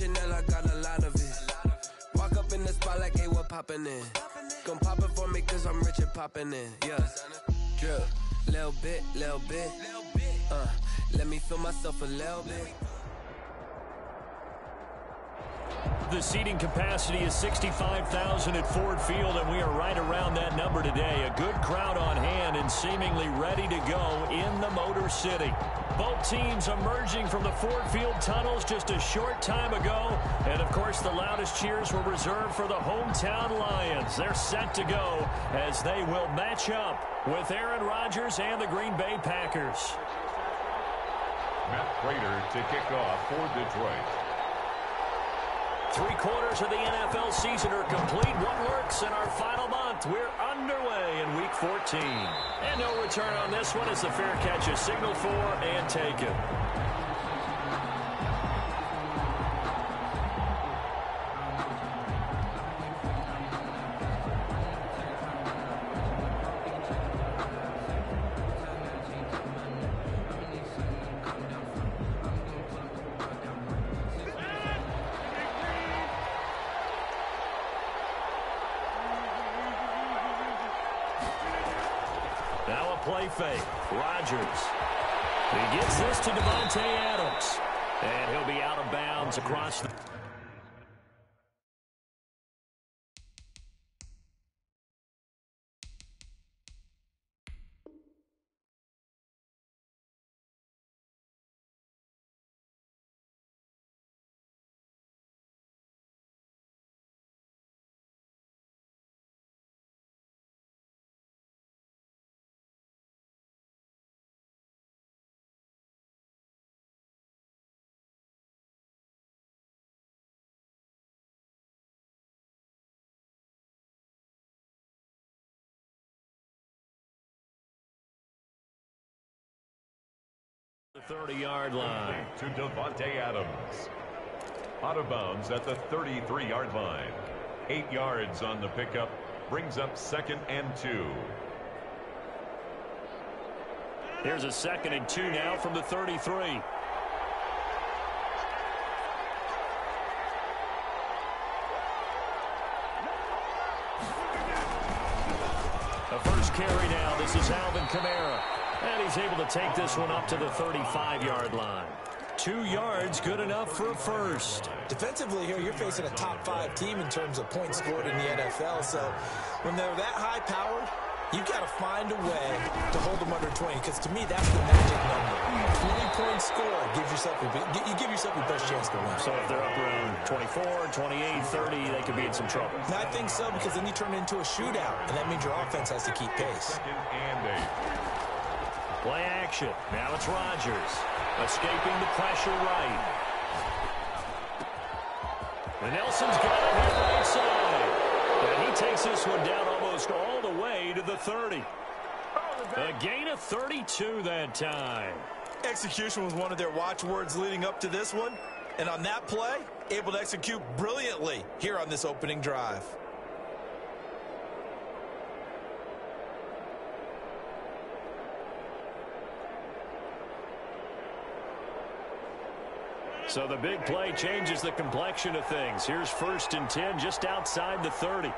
Chanel, I got a lot of it. Walk up in the spot like, hey, what poppin' in? Gon' pop it for me cause I'm rich and poppin' in. Yeah. Drip, little bit. Let me feel myself a little bit. The seating capacity is 65,000 at Ford Field, and we are right around that number today. A good crowd on hand and seemingly ready to go in the Motor City. Both teams emerging from the Ford Field tunnels just a short time ago. And, of course, the loudest cheers were reserved for the hometown Lions. They're set to go as they will match up with Aaron Rodgers and the Green Bay Packers. Matt Prater to kick off for Detroit. 3/4 of the NFL season are complete. What works in our final month? We're underway in Week 14. And no return on this one as the fair catch is signaled for and taken. Play fake. Rodgers. He gets this to Davante Adams. And he'll be out of bounds across the... The 30-yard line. To Davante Adams. Out of bounds at the 33-yard line. 8 yards on the pickup. Brings up 2nd and 2. Here's a 2nd and 2 now from the 33. The first carry now. This is Alvin Kamara. And he's able to take this one up to the 35-yard line. 2 yards, good enough for a first. Defensively here, you're facing a top-5 team in terms of points scored in the NFL. So when they're that high-powered, you've got to find a way to hold them under 20. Because to me, that's the magic number. 20 points scored gives yourself you give yourself your best chance to win. So if they're up around 24, 28, 30, they could be in some trouble. And I think so, because then you turn it into a shootout, and that means your offense has to keep pace. 2nd and 8. Play action. Now it's Rodgers. Escaping the pressure right. And Nelson's got it on the right side. And he takes this one down almost all the way to the 30. A gain of 32 that time. Execution was one of their watchwords leading up to this one. And on that play, able to execute brilliantly here on this opening drive. So the big play changes the complexion of things. Here's 1st and 10 just outside the 30.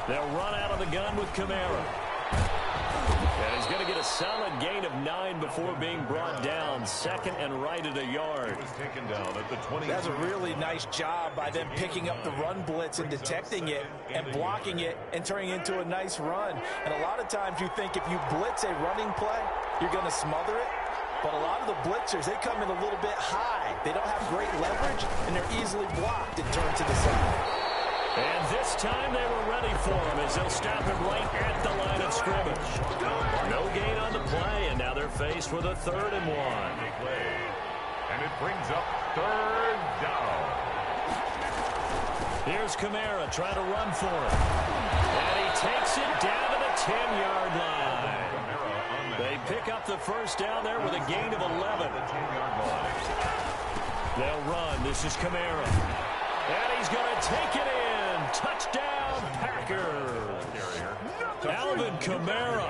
They'll run out of the gun with Kamara. And he's going to get a solid gain of 9 before being brought down. 2nd and right at a yard. Was taken down at the 20. That's a really nice job by them picking up the run blitz and detecting it and blocking it and turning it into a nice run. And a lot of times you think if you blitz a running play, you're going to smother it. But a lot of the blitzers, they come in a little bit high. They don't have great leverage, and they're easily blocked and turned to the side. And this time they were ready for him as they'll stop him right at the line of scrimmage. No gain on the play, and now they're faced with a 3rd and 1. And it brings up 3rd down. Here's Kamara trying to run for it. And he takes it down to the 10-yard line. They pick up the first down there with a gain of 11. They'll run. This is Kamara. And he's going to take it in touchdown, Packers. Alvin Kamara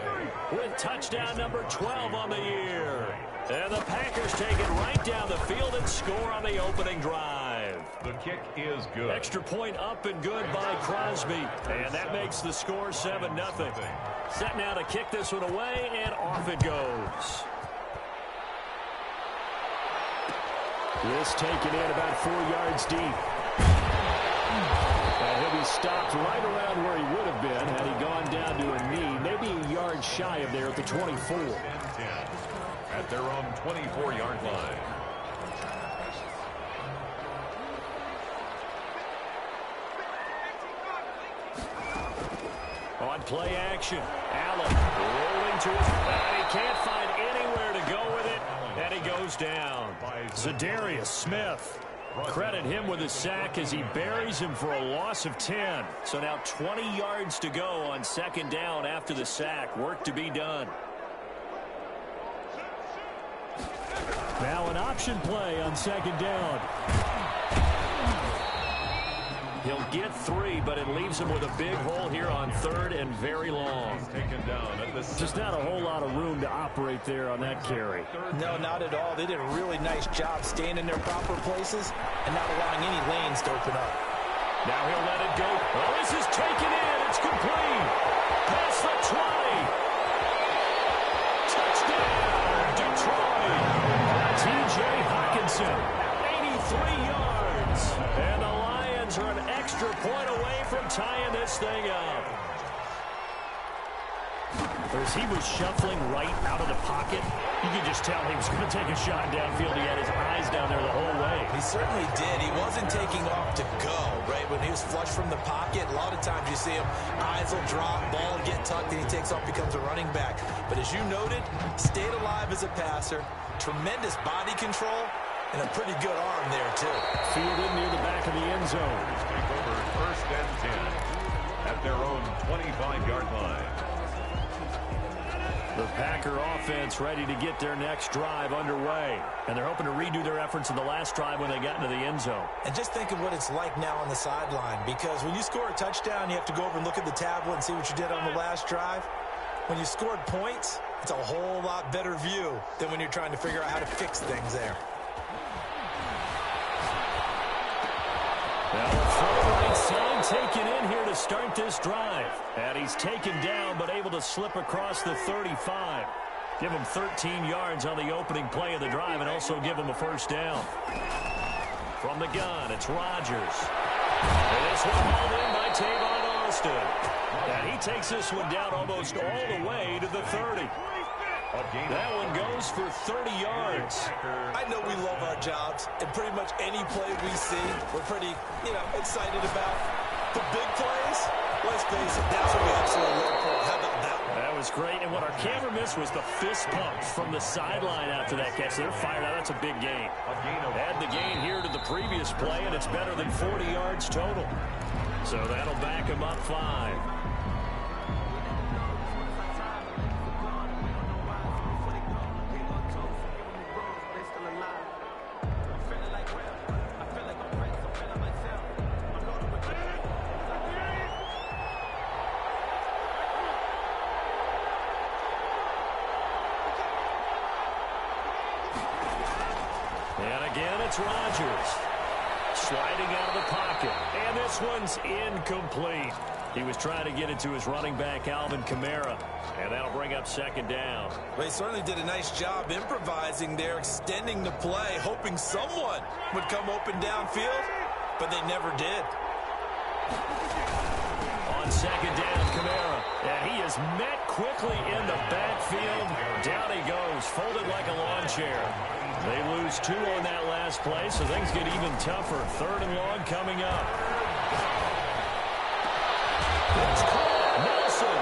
with touchdown number 12 on the year. And the Packers take it right down the field and score on the opening drive. The kick is good. Extra point up and good by Crosby. And that makes the score 7-0. Set now to kick this one away, and off it goes. This taken in about 4 yards deep. And he'll be stopped right around where he would have been had he gone down to a knee, maybe a yard shy of there at the 24. At their own 24-yard line. On play action, Allen rolling to his back. He can't find anywhere to go with it, and he goes down. Za'Darius Smith. Credit him with a sack as he buries him for a loss of 10. So now 20 yards to go on second down after the sack. Work to be done. Now an option play on second down. He'll get 3, but it leaves him with a big hole here on third and very long. Taken down at the Just not a whole lot of room to operate there on that carry. No, not at all. They did a really nice job staying in their proper places and not allowing any lanes to open up. Now he'll let it go. Oh, this is taken in. It's complete. Past the 20. Touchdown, Detroit. T.J. Hockenson, 83 yards. And the Lions are an extra point away from tying this thing up. As he was shuffling right out of the pocket, you could just tell he was going to take a shot downfield. He had his eyes down there the whole way. He certainly did. He wasn't taking off to go, right? When he was flush from the pocket, a lot of times you see him, eyes will drop, ball will get tucked, and he takes off, becomes a running back. But as you noted, stayed alive as a passer, tremendous body control, and a pretty good arm there, too. Fielded near the back of the end zone. take over first and 10 at their own 25-yard line. The Packer offense ready to get their next drive underway. And they're hoping to redo their efforts in the last drive when they got into the end zone. And just think of what it's like now on the sideline, because when you score a touchdown, you have to go over and look at the tablet and see what you did on the last drive. When you scored points, it's a whole lot better view than when you're trying to figure out how to fix things there. Now a full right side taken in here to start this drive. And he's taken down but able to slip across the 35. Give him 13 yards on the opening play of the drive and also give him a first down. From the gun, it's Rodgers. And this one hauled in by Tavon Austin. And he takes this one down almost all the way to the 30. That one goes for 30 yards. I know we love our jobs, and pretty much any play we see, we're pretty, excited about. The big plays, let's face it, that's what we absolutely look for. How about that one? That was great, and what our camera missed was the fist pump from the sideline after that catch. They're fired out. That's a big gain. Add the gain here to the previous play, and it's better than 40 yards total. So that'll back him up 5. It's Rodgers sliding out of the pocket, and this one's incomplete. He was trying to get it to his running back, Alvin Kamara, and that'll bring up second down. Well, he certainly did a nice job improvising there, extending the play, hoping someone would come open downfield, but they never did. On second down, Kamara, and he is met quickly in the backfield. Down he goes, folded like a lawn chair. They lose 2 on that last play, so things get even tougher. Third and long coming up. It's caught, Nelson.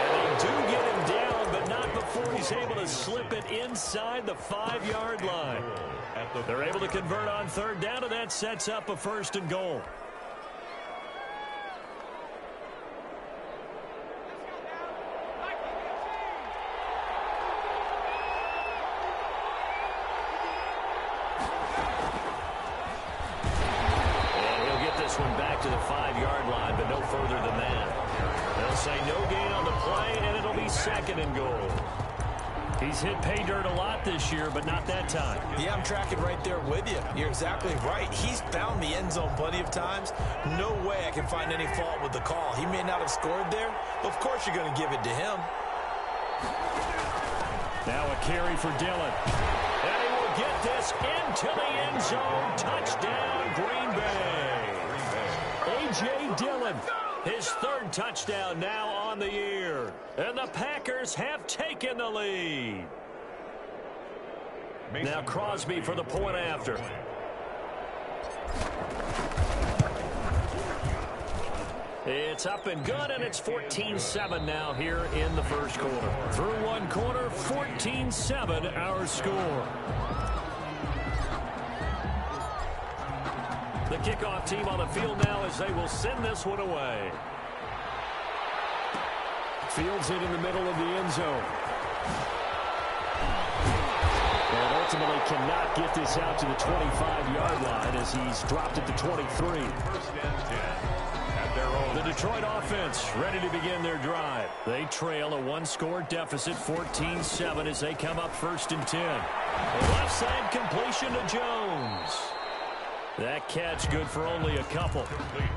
And they do get him down, but not before he's able to slip it inside the 5-yard line. They're able to convert on third down, and that sets up a first and goal. this one back to the 5-yard line, but no further than that. They'll say no gain on the play, and it'll be 2nd and goal. He's hit pay dirt a lot this year, but not that time. Yeah, I'm tracking right there with you. You're exactly right. He's found the end zone plenty of times. No way I can find any fault with the call. He may not have scored there. Of course you're going to give it to him. Now a carry for Dillon. And he will get this into the end zone. Touchdown, Green Bay. A.J. Dillon, his 3rd touchdown now on the year. And the Packers have taken the lead. Now Crosby for the point after. It's up and good, and it's 14-7 now here in the first quarter. Through one quarter, 14-7 our score. The kickoff team on the field now as they will send this one away. Fields it in the middle of the end zone. And ultimately cannot get this out to the 25-yard line as he's dropped at the 23. First and 10. The Detroit offense ready to begin their drive. They trail a 1-score deficit, 14-7, as they come up 1st and 10. Left side completion to Jones. That catch good for only a couple.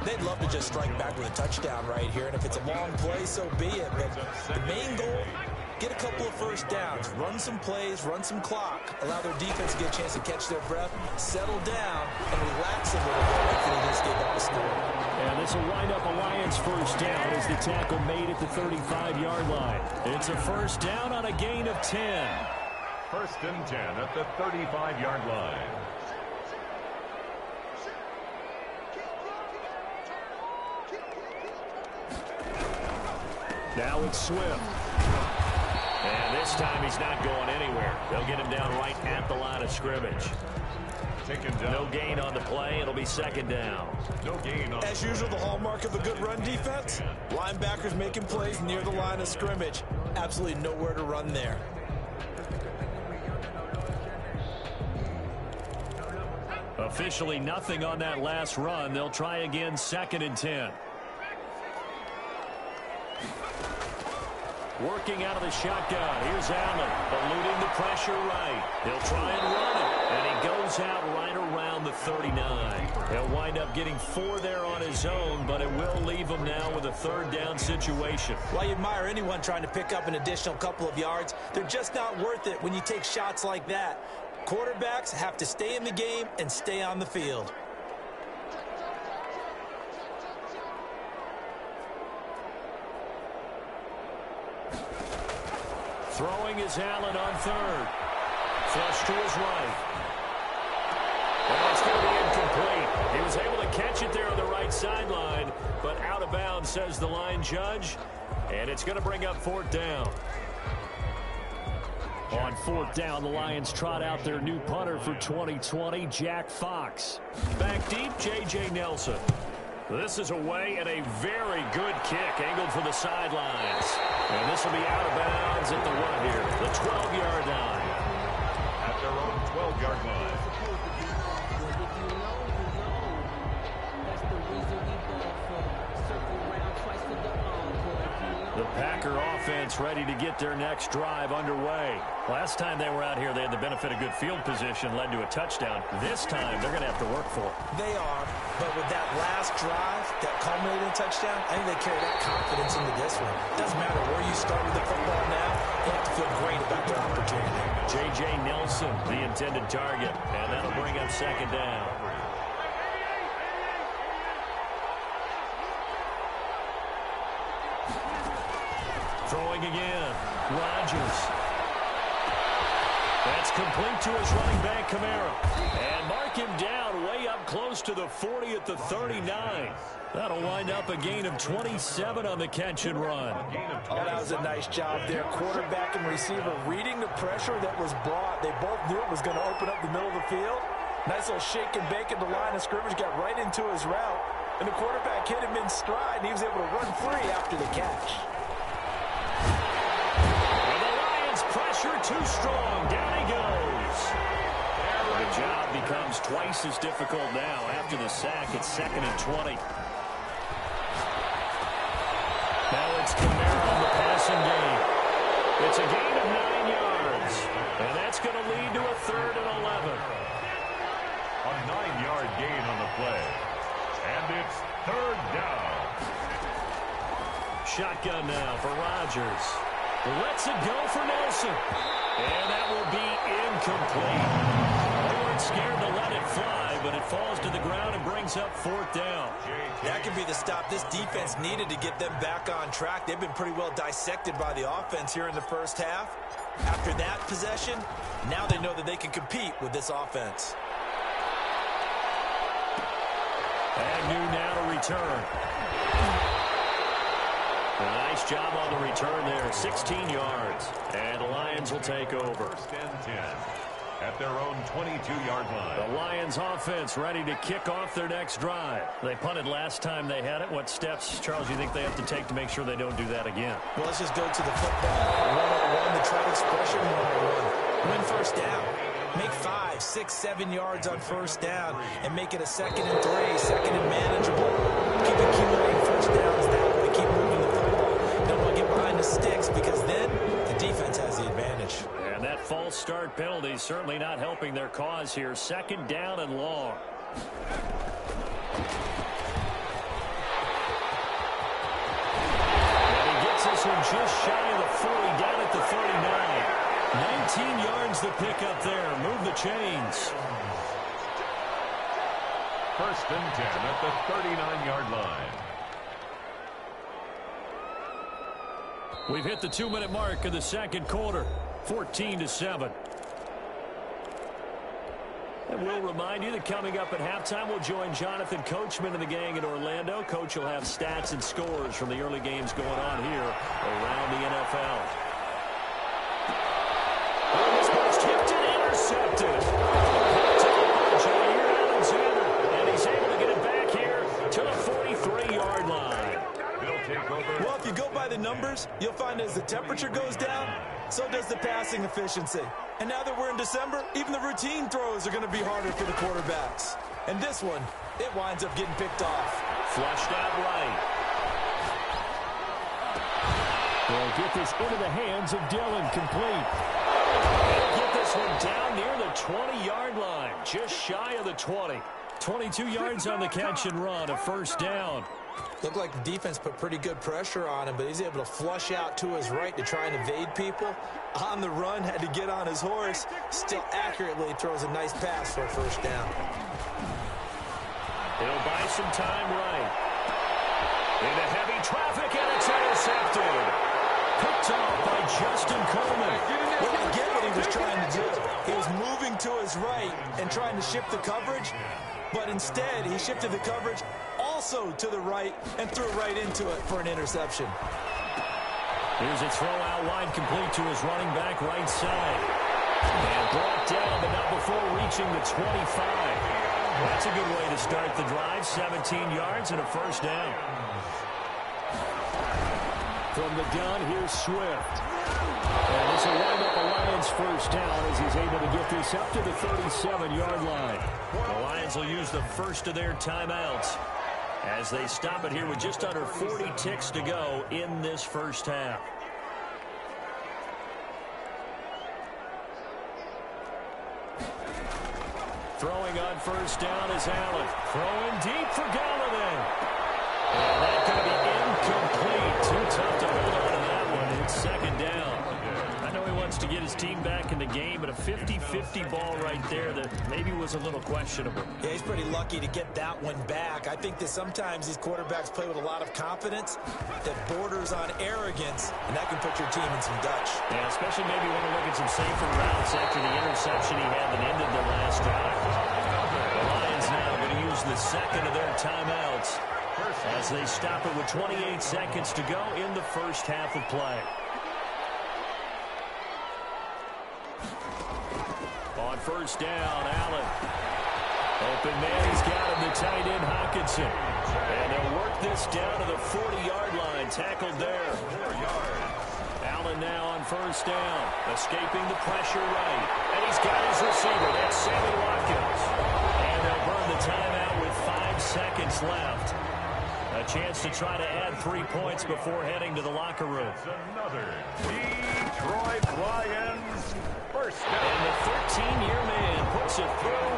They'd love to just strike back with a touchdown right here, and if it's a long play, so be it. But the main goal, get a couple of first downs, run some plays, run some clock, allow their defense to get a chance to catch their breath, settle down, and relax a little bit after they just gave up a score. And this will wind up a Lions first down as the tackle made at the 35-yard line. It's a first down on a gain of 10. First and 10 at the 35-yard line. Now it's Swift. And this time he's not going anywhere. They'll get him down right at the line of scrimmage. No gain on the play. It'll be 2nd down. No gain on. As usual, the hallmark of a good run defense, linebackers making plays near the line of scrimmage. Absolutely nowhere to run there. Officially nothing on that last run. They'll try again 2nd and 10. Working out of the shotgun. Here's Allen, eluding the pressure right. He'll try and run it. And he goes out right around the 39. He'll wind up getting 4 there on his own, but it will leave him now with a 3rd down situation. Well, you admire anyone trying to pick up an additional couple of yards. They're just not worth it when you take shots like that. Quarterbacks have to stay in the game and stay on the field. Throwing is Allen on 3rd. Flush to his right. And it's going to be incomplete. He was able to catch it there on the right sideline, but out of bounds, says the line judge. And it's going to bring up 4th down. On 4th down, the Lions trot out their new punter for 2020, Jack Fox. Back deep, J.J. Nelson. This is away and a very good kick angled for the sidelines. And this will be out of bounds at the 1 here, the 12-yard line. At their own 12-yard line. The Packer offense ready to get their next drive underway. Last time they were out here, they had the benefit of good field position, led to a touchdown. This time, they're going to have to work for it. They are, but with that last drive that culminated in a touchdown, I think they carry that confidence into this one. Doesn't matter where you start with the football now, they have to feel great about their opportunity. J.J. Nelson, the intended target, and that'll bring up 2nd down. Throwing again. Rodgers. That's complete to his running back, Kamara. And mark him down way up close to the 40 at the 39. That'll wind up a gain of 27 on the catch and run. Oh, that was a nice job there. Quarterback and receiver reading the pressure that was brought. They both knew it was going to open up the middle of the field. Nice little shake and bake at the line of scrimmage. Got right into his route. And the quarterback hit him in stride, and he was able to run free after the catch. Pressure too strong. Down he goes. job becomes twice as difficult now after the sack. It's 2nd and 20. Now it's Kamara on the passing game. It's a gain of 9 yards. And that's going to lead to a 3rd and 11. A 9-yard gain on the play. And it's 3rd down. Shotgun now for Rodgers. Lets it go for Nelson. And that will be incomplete. They weren't scared to let it fly, but it falls to the ground and brings up 4th down. That could be the stop this defense needed to get them back on track. They've been pretty well dissected by the offense here in the first half. After that possession, now they know that they can compete with this offense. Agnew now to return. A nice job on the return there, 16 yards. And the Lions will take over. 1st and 10 at their own 22-yard line. The Lions offense ready to kick off their next drive. They punted last time they had it. What steps, Charles, you think they have to take to make sure they don't do that again? Well, let's just go to the football 101, the trade expression 101. Win 1st down. Make 5, 6, 7 yards on 1st down and make it a 2nd and 3, 2nd and manageable. Keep accumulating 1st downs that way. Keep moving the football. Don't want to get behind the sticks because then the defense has the advantage. And that false start penalty certainly not helping their cause here. 2nd down and long. And he gets this one just shy of the 40, down at the 39. 19 yards to pick up there. Move the chains. 1st and 10 at the 39-yard line. We've hit the 2-minute mark of the 2nd quarter. 14-7. And we'll remind you that coming up at halftime, we'll join Jonathan Coachman and the gang in Orlando. Coach will have stats and scores from the early games going on here around the NFL. This one's tipped and intercepted. Jair Alexander, and he's able to get it back here to the 43-yard line. Well, if you go by the numbers, you'll find as the temperature goes down, so does the passing efficiency. And now that we're in December, even the routine throws are going to be harder for the quarterbacks. And this one, it winds up getting picked off. Flushed out right. They'll get this into the hands of Dillon, complete. They'll get this one down near the 20-yard line, just shy of the 20. 22 yards on the catch and run, a 1st down. Looked like the defense put pretty good pressure on him, but he's able to flush out to his right to try and evade people. On the run, had to get on his horse. Still accurately throws a nice pass for a 1st down. He'll buy some time right. Into heavy traffic, and it's intercepted. Picked off by Justin Coleman. Well, I get what he was trying to do. He was moving to his right and trying to shift the coverage, but instead he shifted the coverage also to the right and threw right into it for an interception. Here's a throw out wide, complete to his running back right side. And brought down, but not before reaching the 25. That's a good way to start the drive. 17 yards and a 1st down. From the gun, here's Swift. And this will wind up a Lions 1st down as he's able to get this up to the 37-yard line. The Lions will use the first of their timeouts as they stop it here with just under 40 ticks to go in this 1st half. Throwing on 1st down is Allen. Throwing deep for Galladay. And that's going to be incomplete. Too tough to hold on to that one. It's 2nd down. I know he wants to get his team back in the game, but a 50-50 ball right there that maybe was a little questionable. Yeah, he's pretty lucky to get that one back. I think that sometimes these quarterbacks play with a lot of confidence that borders on arrogance, and that can put your team in some Dutch. Yeah, especially maybe want to look at some safer routes after the interception he had that ended the last drive. The Lions now going to use the 2nd of their timeouts as they stop it with 28 seconds to go in the 1st half of play. On 1st down, Allen. Open man, he's got him, the tight end, Hockenson. And they'll work this down to the 40-yard line, tackled there. 4 yards. Allen now on 1st down, escaping the pressure right. And he's got his receiver, that's Sammy Watkins. minutes left. A chance to try to add 3 points before heading to the locker room. Another Detroit Lions first down. And the 13-year man puts it through.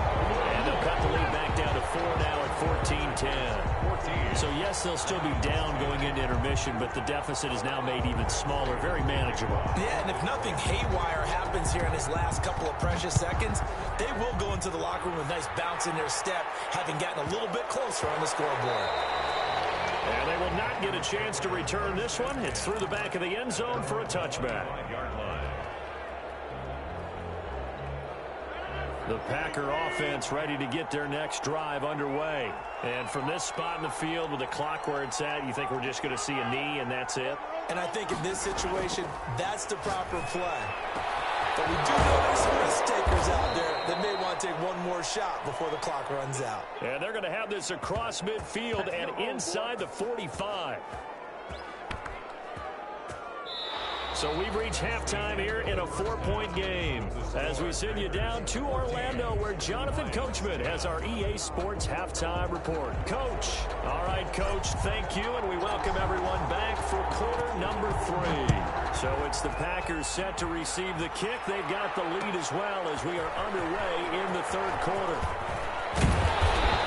And they'll cut the lead back down to 4 now at 14-10. So, yes, they'll still be down going into intermission, but the deficit is now made even smaller, very manageable. Yeah, and if nothing haywire happens here in his last couple of precious seconds, they will go into the locker room with a nice bounce in their step, having gotten a little bit closer on the scoreboard. And they will not get a chance to return this one. It's through the back of the end zone for a touchback. The Packer offense ready to get their next drive underway. And from this spot in the field with the clock where it's at, you think we're just going to see a knee and that's it? And I think in this situation, that's the proper play. But we do know there's some risk takers out there that may want to take one more shot before the clock runs out. And they're going to have this across midfield and inside the 45. So we've reached halftime here in a 4-point game as we send you down to Orlando where Jonathan Coachman has our EA Sports halftime report. Coach. All right, Coach, thank you, and we welcome everyone back for quarter number 3. So it's the Packers set to receive the kick. They've got the lead as well as we are underway in the third quarter.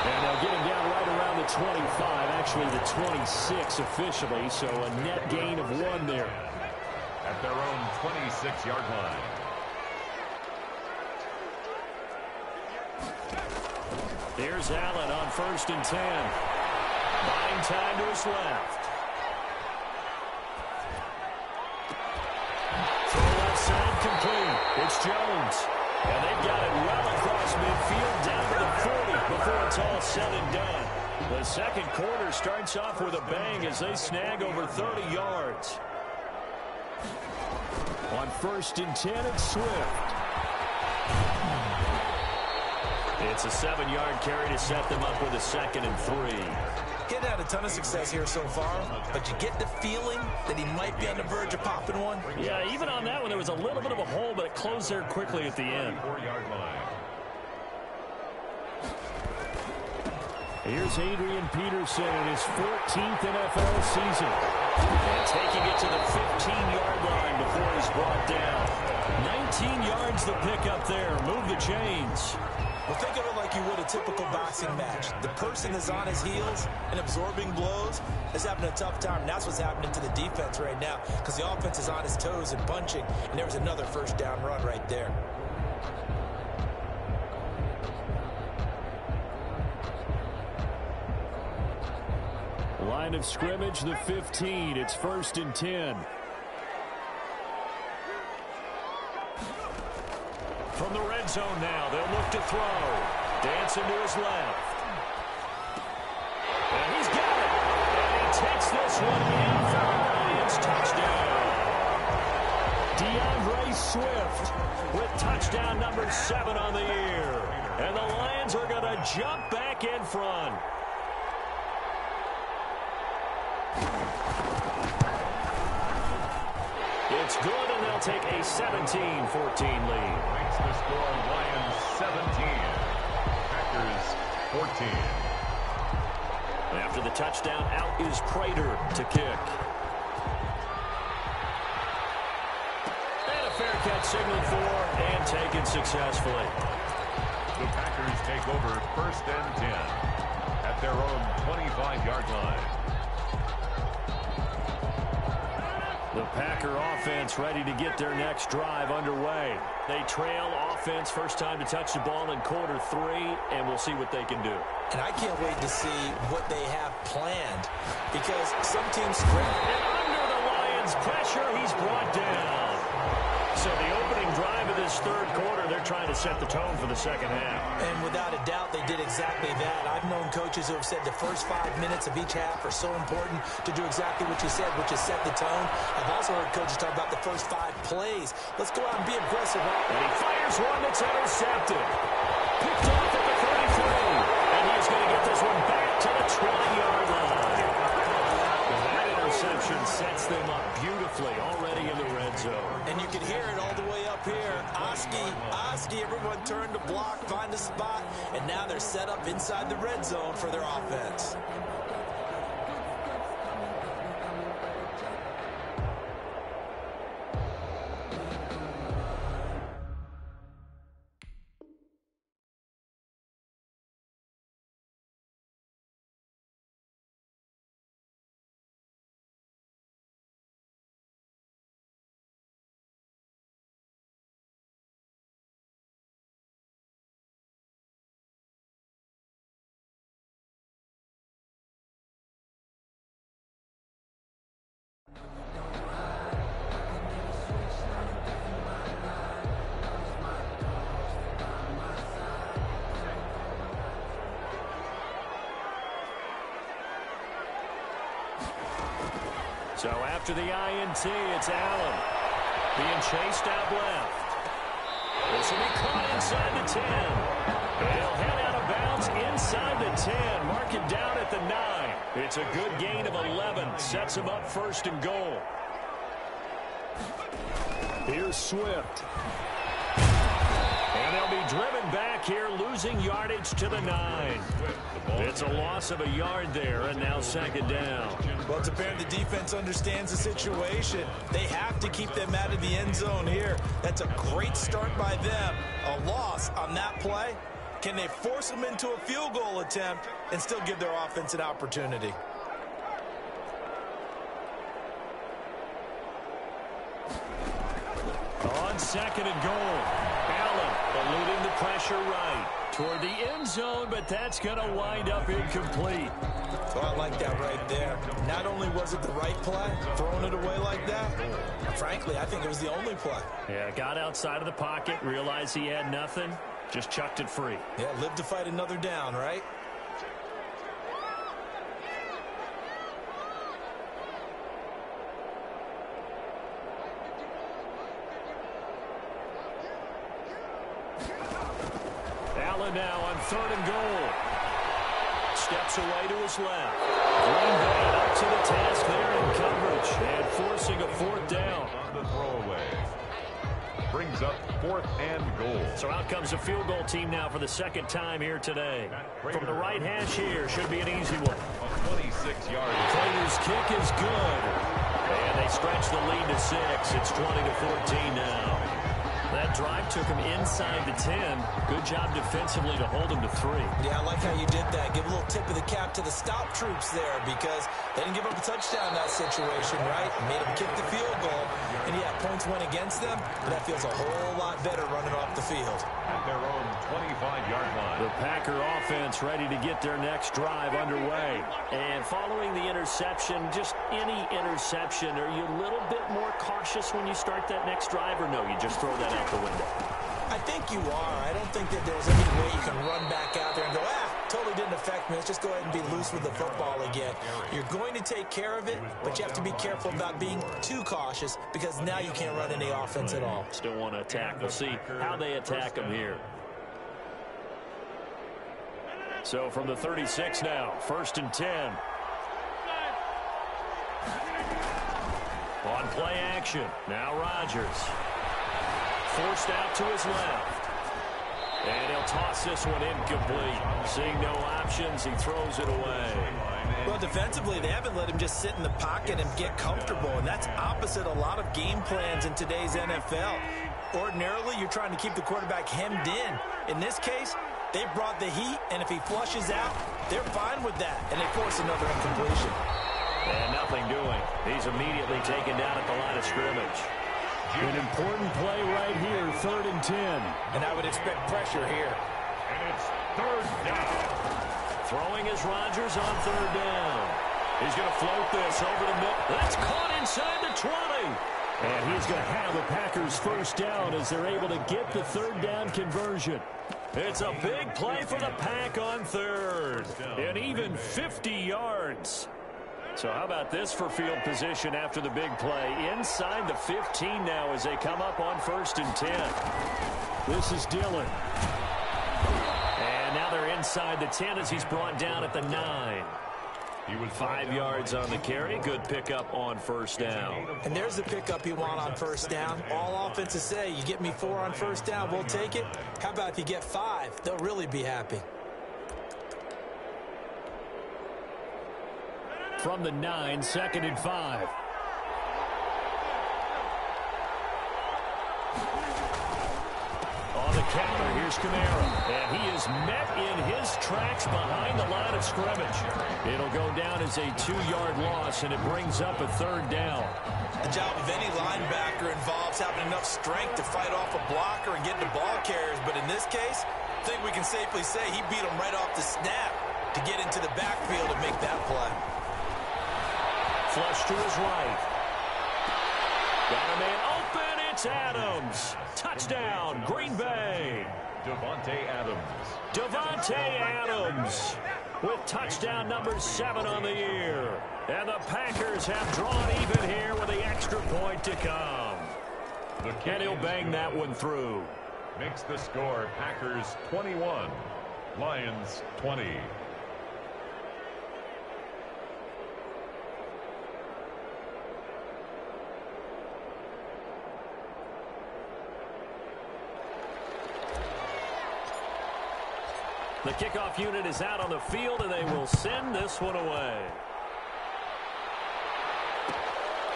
And they'll get him down right around the 25, actually the 26 officially, so a net gain of 1 there. At their own 26-yard line. Here's Allen on 1st and 10. Buying time to his left. Throw left side complete. It's Jones. And they've got it well across midfield down to the 40 before it's all said and done. The second quarter starts off with a bang as they snag over 30 yards. On 1st and 10, it's Swift. It's a 7-yard carry to set them up with a 2nd and 3. He hadn't had a ton of success here so far, but you get the feeling that he might be on the verge of popping one. Yeah, even on that one, there was a little bit of a hole, but it closed there quickly at the end. 4-yard line. Here's Adrian Peterson in his 14th NFL season. And taking it to the 15-yard line before he's brought down. 19 yards the pickup there. Move the chains. Well, think of it like you would a typical boxing match. The person is on his heels and absorbing blows is having a tough time. And that's what's happening to the defense right now because the offense is on his toes and punching. And there was another first down run right there. Line of scrimmage, the 15. It's 1st and 10. From the red zone now, they'll look to throw. Dancing to his left. And he's got it. And he takes this one in for the Lions touchdown. DeAndre Swift with touchdown number 7 on the year. And the Lions are going to jump back in front. It's good, and they'll take a 17-14 lead. Makes the score Lions 17. Packers 14. After the touchdown, out is Prater to kick. And a fair catch signaled for and taken successfully. The Packers take over 1st and 10 at their own 25-yard line. The Packer offense ready to get their next drive underway. They trail offense first time to touch the ball in quarter 3, and we'll see what they can do. And I can't wait to see what they have planned because some teams strength. And under the Lions' pressure, he's brought down. So the opening drive of this third quarter, they're trying to set the tone for the second half. And without a doubt, they did exactly that. I've known coaches who have said the first 5 minutes of each half are so important to do exactly what you said, which is set the tone. I've also heard coaches talk about the first 5 plays. Let's go out and be aggressive. And he fires one that's intercepted. Picked off at the 33. And he's going to get this one back to the 20-yard line. That interception sets them up beautifully already in the red zone. And you can hear it all the way up here. Oski, everyone turned to block, find a spot, and now they're set up inside the red zone for their offense. So after the INT, it's Allen being chased out left. This will be caught inside the 10. He'll head out of bounds inside the 10. Mark it down at the 9. It's a good gain of 11. Sets him up first and goal. Here's Swift. And they'll be driven back here, losing yardage to the 9. It's a loss of a yard there, and now second down. Well, it's apparent the defense understands the situation. They have to keep them out of the end zone here. That's a great start by them. A loss on that play. Can they force them into a field goal attempt and still give their offense an opportunity? On second and goal, Allen eluding the pressure right toward the end zone, but that's going to wind up incomplete. Oh, I like that right there. Not only was it the right play, throwing it away like that, frankly, I think it was the only play. Yeah, got outside of the pocket, realized he had nothing, just chucked it free. Yeah, live to fight another down, right? Allen now on third and goal. Steps away to his left. Green Bay up to the task there in coverage and forcing a fourth down. On the throwaway. Brings up fourth and goal. So out comes the field goal team now for the second time here today. From the right hash here, should be an easy one. On 26 yards. Prater's kick is good. And they stretch the lead to 6. It's 20-14 now. That drive took him inside the 10. Good job defensively to hold him to 3. Yeah, I like how you did that. Give a little tip of the cap to the stop troops there because they didn't give up a touchdown in that situation, right? Made them kick the field goal. And, yeah, points went against them, but that feels a whole lot better running off the field. At their own 25-yard line. The Packer offense ready to get their next drive underway. And following the interception, just any interception, are you a little bit more cautious when you start that next drive, or no, you just throw that out the window? I think you are. I don't think that there's any way you can run back out there and go, totally didn't affect me. Let's just go ahead and be loose with the football again. You're going to take care of it, but you have to be careful about being too cautious because now you can't run any offense at all. Still want to attack. We'll see how they attack them here. So from the 36 now, first and 10. On play action, now Rodgers. Forced out to his left. And he'll toss this one incomplete. Seeing no options, he throws it away. Well, defensively, they haven't let him just sit in the pocket and get comfortable, and that's opposite a lot of game plans in today's NFL. Ordinarily, you're trying to keep the quarterback hemmed in. In this case, they brought the heat, and if he flushes out, they're fine with that, and they force another incompletion. And nothing doing. He's immediately taken down at the line of scrimmage. An important play right here, third and 10. And I would expect pressure here. And it's third down. Throwing is Rodgers on third down. He's going to float this over the middle. That's caught inside the 20. And he's going to have the Packers first down as they're able to get the third down conversion. It's a big play for the Pack on third. And even 50 yards. So how about this for field position after the big play? Inside the 15 now as they come up on first and 10. This is Dillon. And now they're inside the 10 as he's brought down at the 9. He was 5 yards on the carry. Good pickup on first down. And there's the pickup you want on first down. All offenses say, you get me 4 on first down, we'll take it. How about if you get 5? They'll really be happy. From the 9, 2nd and 5. On the counter, here's Kamara. And he is met in his tracks behind the line of scrimmage. It'll go down as a 2-yard loss, and it brings up a 3rd down. The job of any linebacker involves having enough strength to fight off a blocker and get into ball carriers. But in this case, I think we can safely say he beat him right off the snap to get into the backfield and make that play. Flush to his right. Got a man open. It's Adams. Touchdown, Green Bay. Davante Adams. Davante Adams with touchdown number 7 on the year. And the Packers have drawn even here with the extra point to come. And he'll bang that one through. Makes the score Packers 21, Lions 20. The kickoff unit is out on the field, and they will send this one away.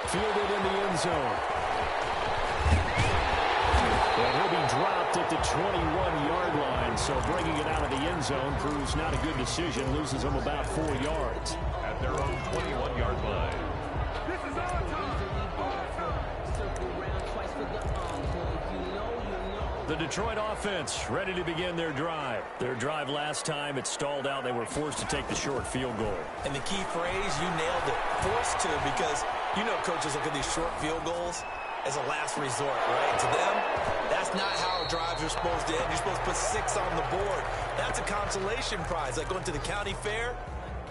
Fielded in the end zone. And he'll be dropped at the 21-yard line, so bringing it out of the end zone proves not a good decision, loses them about 4 yards. At their own 21-yard line. This is our time. The Detroit offense ready to begin their drive. Their drive last time, it stalled out. They were forced to take the short field goal. And the key phrase, you nailed it. Forced to, because you know coaches look at these short field goals as a last resort, right? To them, that's not how drives are supposed to end. You're supposed to put 6 on the board. That's a consolation prize. Like going to the county fair,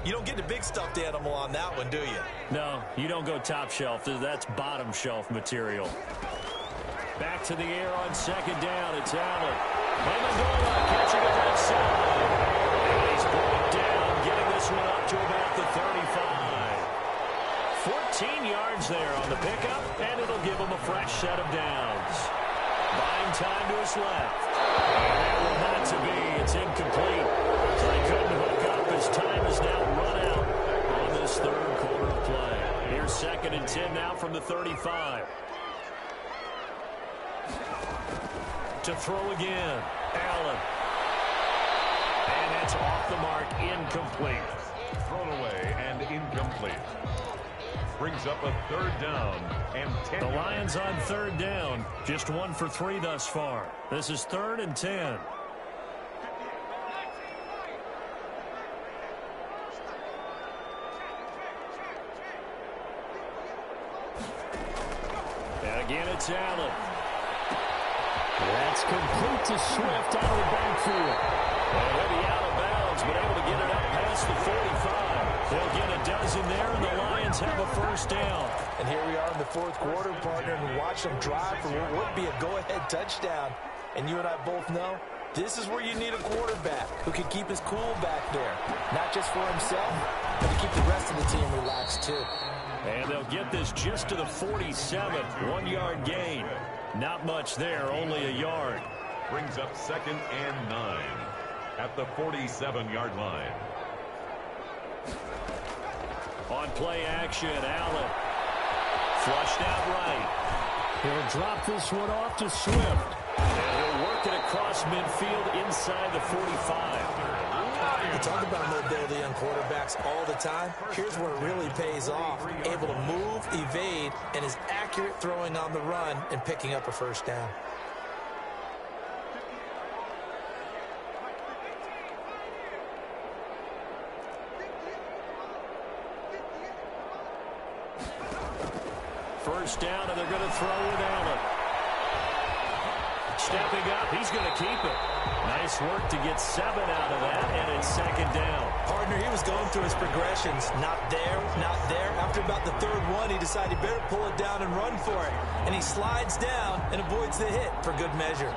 you don't get the big stuffed animal on that one, do you? No, you don't go top shelf. That's bottom shelf material. Back to the air on 2nd down. It's Allen. Amendola catching it right side. And he's brought down, getting this one up to about the 35. 14 yards there on the pickup, and it'll give him a fresh set of downs. Buying time to his left. And that will not to be. It's incomplete. So they couldn't hook up as time is now run out on this 3rd quarter of play. Here's 2nd and 10 now from the 35. To throw again, Allen. And that's off the mark, incomplete. Thrown away and incomplete. Brings up a 3rd down and 10. The Lions on 3rd down, just 1 for 3 thus far. This is 3rd and 10. And again, it's Allen. That's complete to Swift out of the backfield. And he'll be out of bounds, but able to get it up past the 45. They'll get a dozen there, and the Lions have a 1st down. And here we are in the 4th quarter, partner, and watch them drive for what would be a go-ahead touchdown. And you and I both know this is where you need a quarterback who can keep his cool back there. Not just for himself, but to keep the rest of the team relaxed, too. And they'll get this just to the 47. 1-yard gain. Not much there, only a yard. Brings up 2nd and 9 at the 47-yard line. On play action, Allen. Flushed out right. He'll drop this one off to Swift. And he'll work it across midfield inside the 45. We talk about mobility on quarterbacks all the time. Here's where it really pays off. Able to move, evade, and is accurate throwing on the run and picking up a 1st down. First down, and they're going to throw with Allen. Stepping up, he's going to keep it. Nice work to get 7 out of that, and it's 2nd down. Partner, he was going through his progressions. Not there, not there. After about the 3rd one, he decided he better pull it down and run for it. And he slides down and avoids the hit for good measure.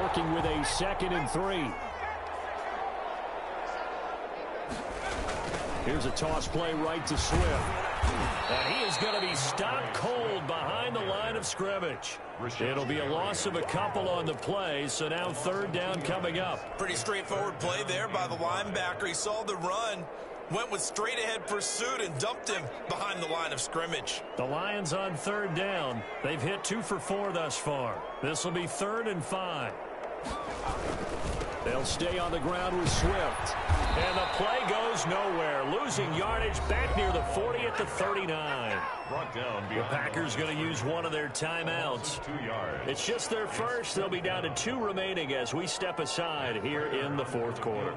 Working with a 2nd and 3. Here's a toss play right to Swift. And he is going to be stopped cold behind the line of scrimmage. It'll be a loss of a couple on the play, so now third down coming up. Pretty straightforward play there by the linebacker. He saw the run, went with straight-ahead pursuit, and dumped him behind the line of scrimmage. The Lions on third down. They've hit 2 for 4 thus far. This will be 3rd and 5. They'll stay on the ground with Swift. And the play goes nowhere. Losing yardage back near the 40 at the 39. Brought down The Packers going to use one of their timeouts. 2 yards. It's just their first. They'll be down to 2 remaining as we step aside here in the 4th quarter.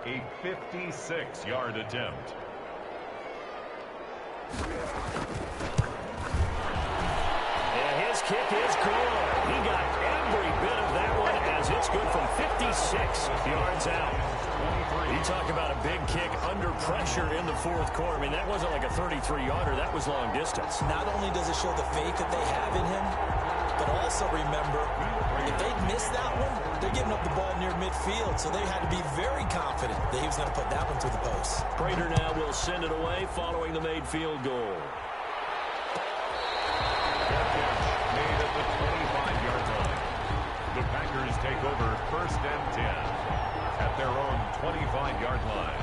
A 56-yard attempt. And his kick is good. He got every bit of that one as it's good from 56 yards out. You talk about a big kick under pressure in the 4th quarter. I mean, that wasn't like a 33-yarder. That was long distance. Not only does it show the faith that they have in him, but also remember, if they'd missed that one, they're giving up the ball near midfield, so they had to be very confident that he was going to put that one through the post. Prater now will send it away following the made field goal. Made at the 25-yard line. The Packers take over 1st and 10 at their own 25-yard line.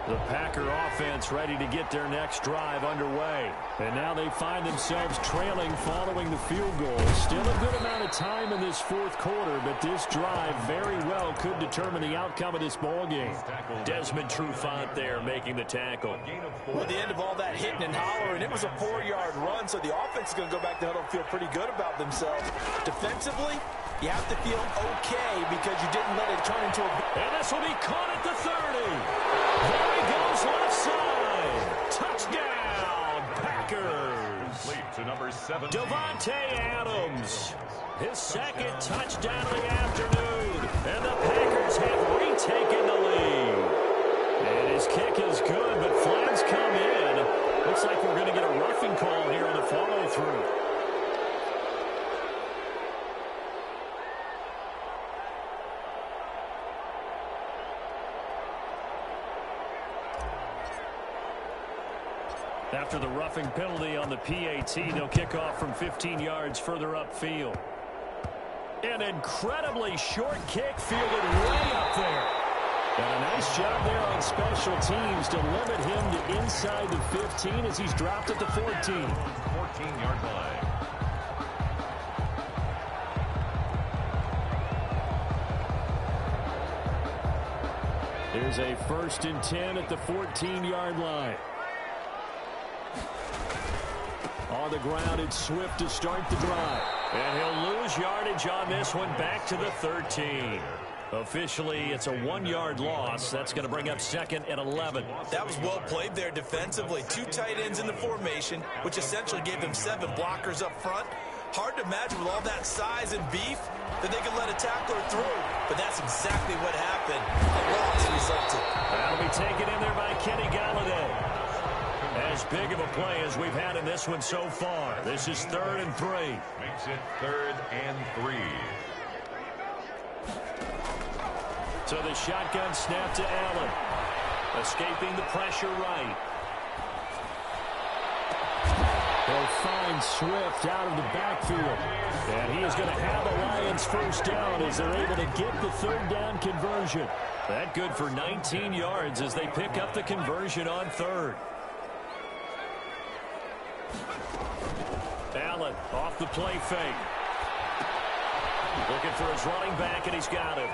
The Packer offense ready to get their next drive underway. And now they find themselves trailing following the field goal. Still a good amount of time in this 4th quarter, but this drive very well could determine the outcome of this ball game. Desmond Trufant there making the tackle. Well, at the end of all that hitting and hollering, it was a 4-yard run, so the offense is going to go back to huddle and feel pretty good about themselves. Defensively, you have to feel okay because you didn't let it turn into a... And this will be caught at the 30. There he goes left side. Touchdown, Packers. To number 7. Davante Adams. His 2nd touchdown of the afternoon. And the Packers have retaken the lead. And his kick is good, but flags come in. Looks like we're going to get a roughing call here on the follow-through. After the roughing penalty on the PAT, they'll kick off from 15 yards further upfield. An incredibly short kick fielded way up there. And a nice job there on special teams to limit him to inside the 15 as he's dropped at the 14. 14-yard line. Here's a 1st and 10 at the 14-yard line. On the ground, it's Swift to start the drive. And he'll lose yardage on this one back to the 13. Officially, it's a 1-yard loss. That's going to bring up 2nd and 11. That was well played there defensively. 2 tight ends in the formation, which essentially gave them 7 blockers up front. Hard to imagine with all that size and beef that they could let a tackler through. But that's exactly what happened. A loss resulted. That'll be taken in there by Kenny Galladay. As big of a play as we've had in this one so far. This is 3rd and 3. Makes it 3rd and 3. So the shotgun snap to Allen. Escaping the pressure right. They'll find Swift out of the backfield. And he is going to have the Lions first down as they're able to get the 3rd down conversion. That good for 19 yards as they pick up the conversion on 3rd. Allen off the play fake. Looking for his running back, and he's got him.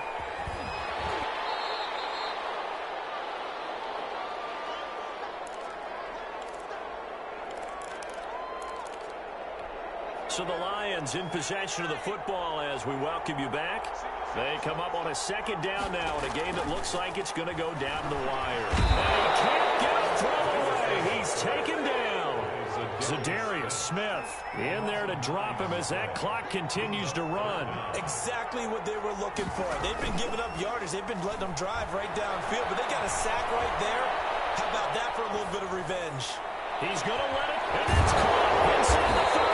So the Lions in possession of the football as we welcome you back. They come up on a 2nd down now in a game that looks like it's going to go down to the wire. And he can't get a throw away. He's taken down. Za'Darius Smith in there to drop him as that clock continues to run. Exactly what they were looking for. They've been giving up yardage. They've been letting them drive right downfield, but they got a sack right there. How about that for a little bit of revenge? He's going to let it, and it's caught inside the 30.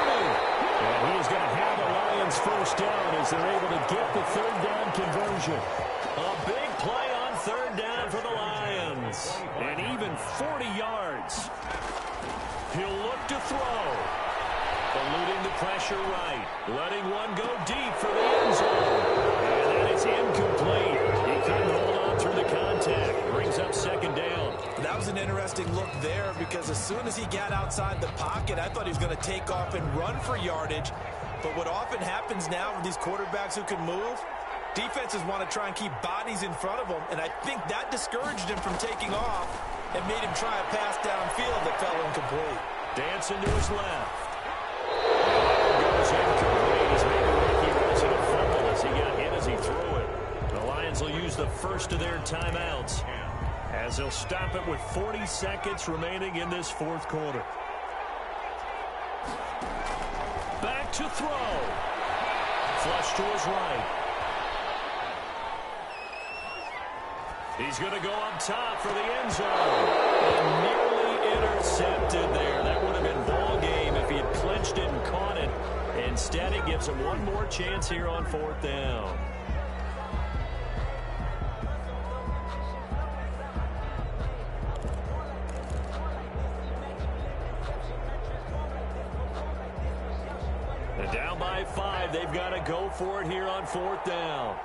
And he is going to have the Lions first down as they're able to get the conversion. A big play on third down for the Lions. And even 40 yards. He'll look to throw. Eluding the pressure right. Letting one go deep for the end zone. And that is incomplete. He couldn't hold on through the contact. Brings up second down. That was an interesting look there because as soon as he got outside the pocket, I thought he was going to take off and run for yardage. But what often happens now with these quarterbacks who can move, defenses want to try and keep bodies in front of them, and I think that discouraged him from taking off and made him try a pass downfield that fell incomplete. Dancing to his left. Goes incomplete. He's made a rookie resident a fumble as he got hit as he threw it. The Lions will use the first of their timeouts as they'll stop it with 40 seconds remaining in this fourth quarter. Back to throw. Flush to his right. He's going to go up top for the end zone. And nearly intercepted there. That would have been ball game if he had clinched it and caught it. Instead, it gives him one more chance here on fourth down. And down by 5, they've got to go for it here on fourth down.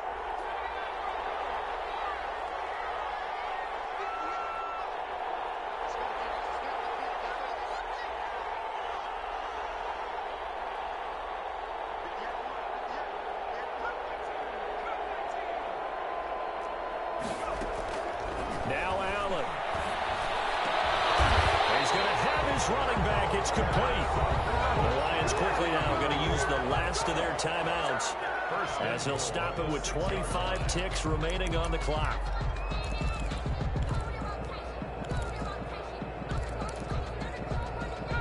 Now Allen. He's going to have his running back. It's complete. The Lions quickly now going to use the last of their timeouts as they'll stop it with 25 ticks remaining on the clock.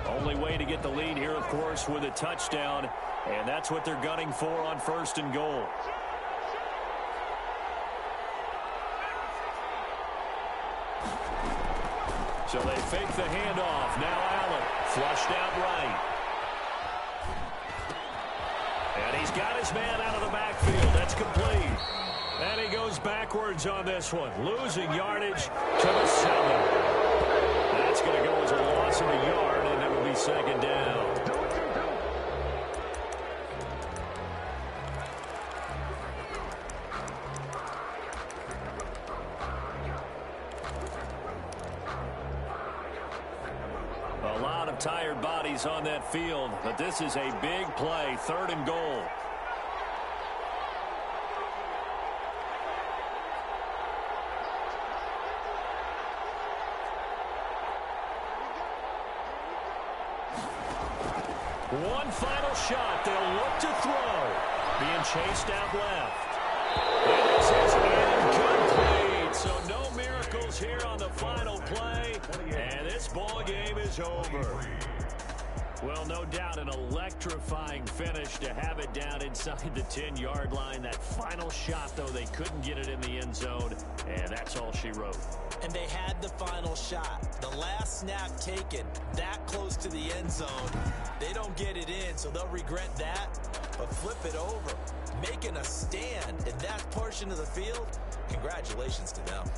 Only way to get the lead here, of course, with a touchdown, and that's what they're gunning for on first and goal. So they fake the handoff. Now Allen flushed out right. And he's got his man out of the backfield. That's complete. And he goes backwards on this one. Losing yardage to the 7. That's going to go as a loss of a yard, and it will be second down. A lot of tired bodies on that field, but this is a big play, third and goal. One final shot. They'll look to throw. Being chased out left. And this is incomplete. So no miracles here on the final play. And this ball game is over. Well, no doubt an electrifying finish to have it down inside the 10-yard line. That final shot, though, they couldn't get it in the end zone, and that's all she wrote. And they had the final shot. The last snap taken that close to the end zone. They don't get it in, so they'll regret that. But flip it over, making a stand in that portion of the field, congratulations to them.